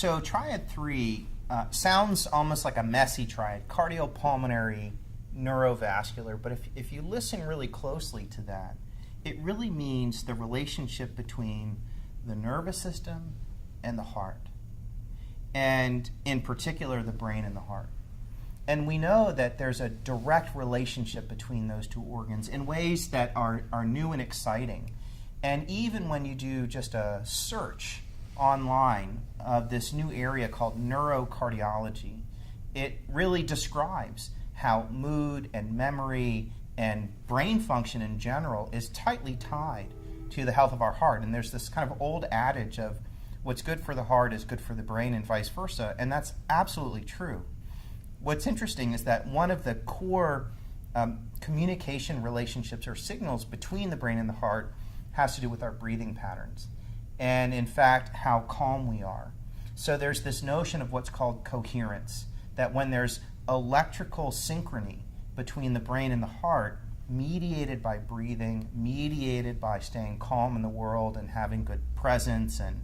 So Triad 3 sounds almost like a messy triad, cardiopulmonary, neurovascular, but if you listen really closely to that, it really means the relationship between the nervous system and the heart, and in particular the brain and the heart. And we know that there's a direct relationship between those two organs in ways that are new and exciting. And even when you do just a search online of this new area called neurocardiology, it really describes how mood and memory and brain function in general is tightly tied to the health of our heart. And there's this kind of old adage of what's good for the heart is good for the brain and vice versa, and that's absolutely true. What's interesting is that one of the core communication relationships or signals between the brain and the heart has to do with our breathing patterns, and in fact how calm we are. So there's this notion of what's called coherence, that when there's electrical synchrony between the brain and the heart, mediated by breathing, mediated by staying calm in the world and having good presence and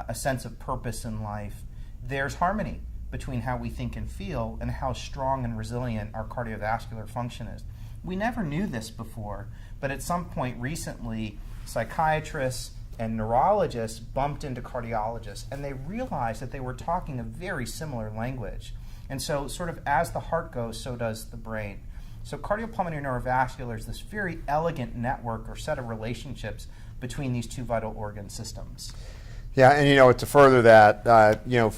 a sense of purpose in life, there's harmony between how we think and feel and how strong and resilient our cardiovascular function is. We never knew this before, but at some point recently, psychiatrists and neurologists bumped into cardiologists, and they realized that they were talking a very similar language. And so sort of as the heart goes, so does the brain. So cardiopulmonary neurovascular is this very elegant network or set of relationships between these two vital organ systems. Yeah, and to further that,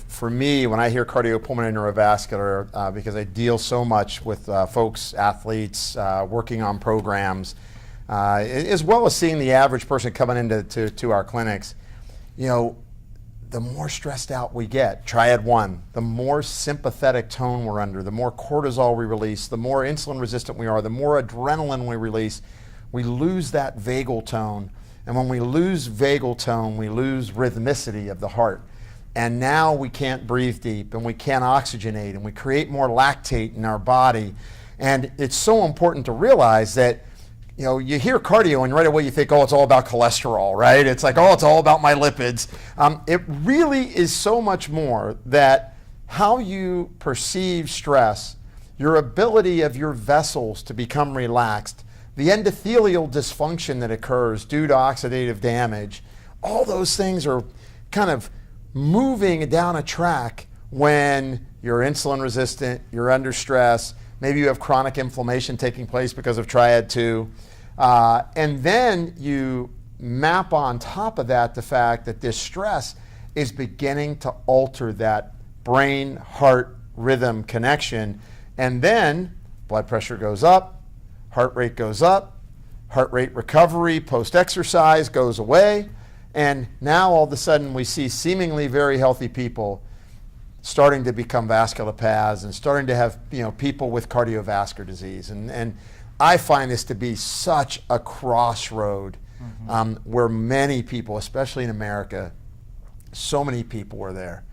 for me, when I hear cardiopulmonary neurovascular, because I deal so much with folks, athletes, working on programs, as well as seeing the average person coming into our clinics, the more stressed out we get, Triad 1, the more sympathetic tone we're under, the more cortisol we release, the more insulin resistant we are, the more adrenaline we release, we lose that vagal tone. And when we lose vagal tone, we lose rhythmicity of the heart. And now we can't breathe deep, and we can't oxygenate, and we create more lactate in our body. And it's so important to realize that, you hear cardio and right away you think, oh, it's all about cholesterol, right? It's like, oh, it's all about my lipids. It really is so much more that how you perceive stress, your ability of your vessels to become relaxed, the endothelial dysfunction that occurs due to oxidative damage, all those things are kind of moving down a track when you're insulin resistant, you're under stress, maybe you have chronic inflammation taking place because of Triad 2. And then you map on top of that the fact that this stress is beginning to alter that brain-heart rhythm connection. And then blood pressure goes up, heart rate goes up, heart rate recovery post-exercise goes away, and now all of a sudden we see seemingly very healthy people starting to become vasculopaths and starting to have people with cardiovascular disease. And I find this to be such a crossroad where many people, especially in America, so many people are there.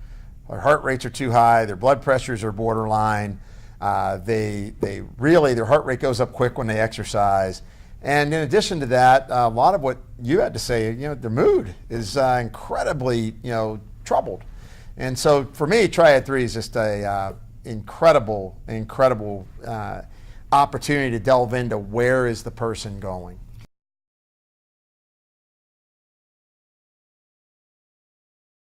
Their heart rates are too high, their blood pressures are borderline, their heart rate goes up quick when they exercise. And in addition to that, a lot of what you had to say, their mood is incredibly, troubled. And so for me, Triad 3 is just a incredible opportunity to delve into where is the person going.